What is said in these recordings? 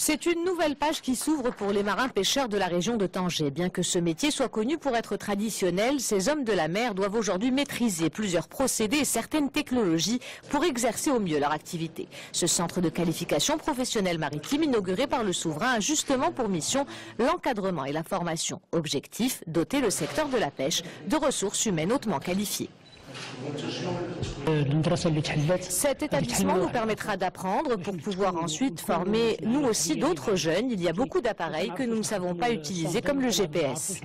C'est une nouvelle page qui s'ouvre pour les marins pêcheurs de la région de Tanger. Bien que ce métier soit connu pour être traditionnel, ces hommes de la mer doivent aujourd'hui maîtriser plusieurs procédés et certaines technologies pour exercer au mieux leur activité. Ce centre de qualification professionnelle maritime inauguré par le souverain a justement pour mission l'encadrement et la formation. Objectif, doter le secteur de la pêche de ressources humaines hautement qualifiées. Cet établissement nous permettra d'apprendre pour pouvoir ensuite former nous aussi d'autres jeunes. Il y a beaucoup d'appareils que nous ne savons pas utiliser comme le GPS.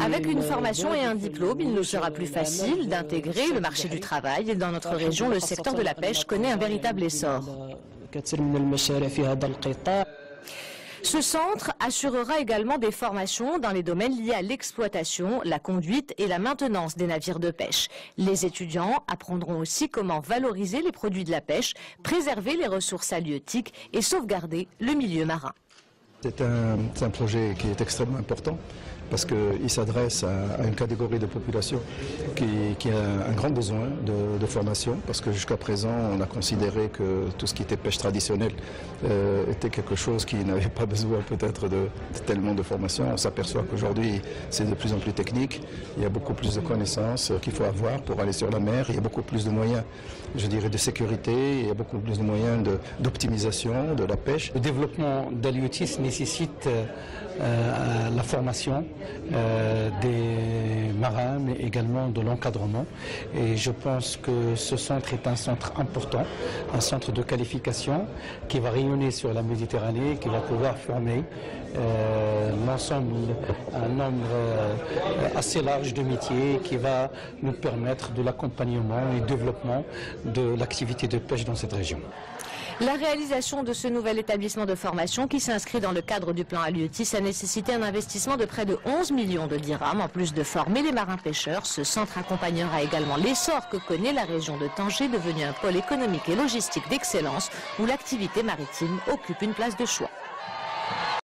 Avec une formation et un diplôme, il nous sera plus facile d'intégrer le marché du travail et dans notre région, le secteur de la pêche connaît un véritable essor. Ce centre assurera également des formations dans les domaines liés à l'exploitation, la conduite et la maintenance des navires de pêche. Les étudiants apprendront aussi comment valoriser les produits de la pêche, préserver les ressources halieutiques et sauvegarder le milieu marin. C'est un projet qui est extrêmement important parce qu'il s'adresse à une catégorie de population qui a un grand besoin de formation, parce que jusqu'à présent on a considéré que tout ce qui était pêche traditionnelle était quelque chose qui n'avait pas besoin peut-être de tellement de formation. On s'aperçoit qu'aujourd'hui c'est de plus en plus technique, il y a beaucoup plus de connaissances qu'il faut avoir pour aller sur la mer, il y a beaucoup plus de moyens, je dirais, de sécurité, il y a beaucoup plus de moyens d'optimisation de la pêche. Le développement d'halieutiques nécessite la formation des marins, mais également de l'encadrement. Et je pense que ce centre est un centre important, un centre de qualification qui va rayonner sur la Méditerranée, qui va pouvoir former l'ensemble, un nombre assez large de métiers, qui va nous permettre de l'accompagnement et du développement de l'activité de pêche dans cette région. La réalisation de ce nouvel établissement de formation qui s'inscrit dans le cadre du plan Halieutis a nécessité un investissement de près de 11 millions de dirhams. En plus de former les marins pêcheurs, ce centre accompagnera également l'essor que connaît la région de Tanger, devenue un pôle économique et logistique d'excellence où l'activité maritime occupe une place de choix.